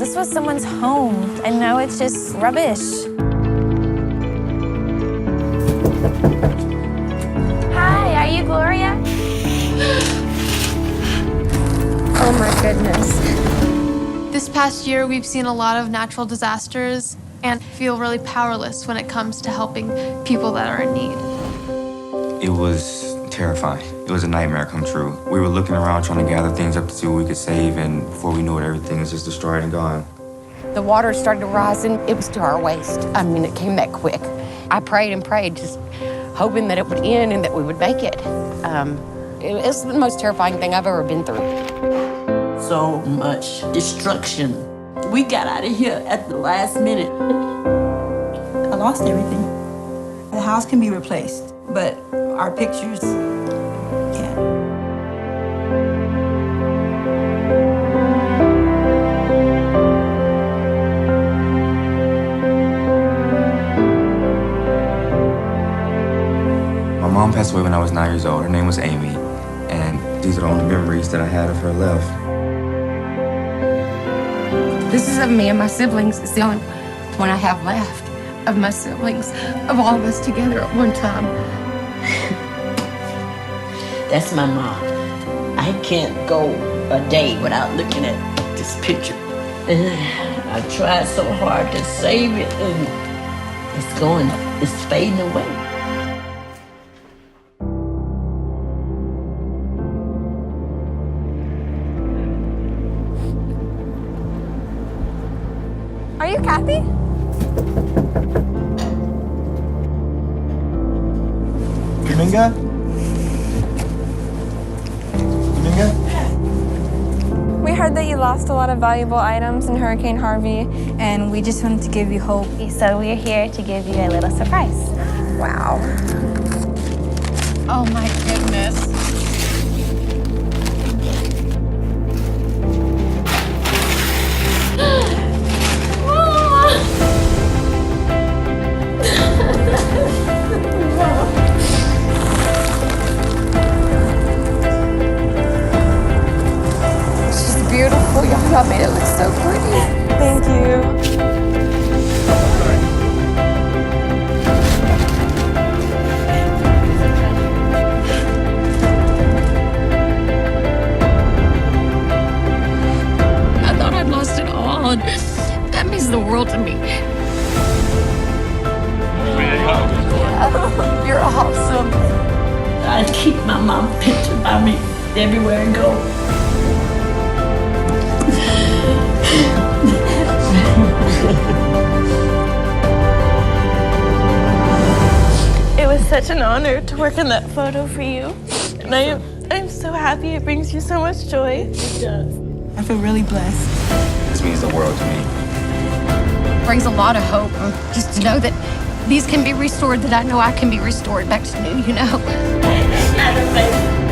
This was someone's home, and now it's just rubbish. Hi, are you Gloria? Oh my goodness. This past year, we've seen a lot of natural disasters and feel really powerless when it comes to helping people that are in need. It was terrifying. It was a nightmare come true. We were looking around trying to gather things up to see what we could save, and before we knew it, everything was just destroyed and gone. The water started to rise, and it was to our waist. I mean, it came that quick. I prayed and prayed, just hoping that it would end and that we would make it. It's the most terrifying thing I've ever been through. So much destruction. We got out of here at the last minute. I lost everything. The house can be replaced, but our pictures can't. My mom passed away when I was 9 years old. Her name was Amy, and these are the only memories that I had of her left. This is of me and my siblings. It's the only one I have left of my siblings, of all of us together at one time. That's my mom. I can't go a day without looking at this picture. I tried so hard to save it, and it's fading away. Are you Kathy? Dominga? Dominga? We heard that you lost a lot of valuable items in Hurricane Harvey, and we just wanted to give you hope. So we're here to give you a little surprise. Wow. Oh my goodness. Beautiful, y'all made it look so pretty. Thank you. I thought I'd lost it all, and that means the world to me. You're awesome. I keep my mom's picture by me everywhere I go. It was such an honor to work on that photo for you. And I'm so happy it brings you so much joy. It does. I feel really blessed. This means the world to me. Brings a lot of hope, just to know that these can be restored, that I know I can be restored back to new, you know. Isn't that amazing?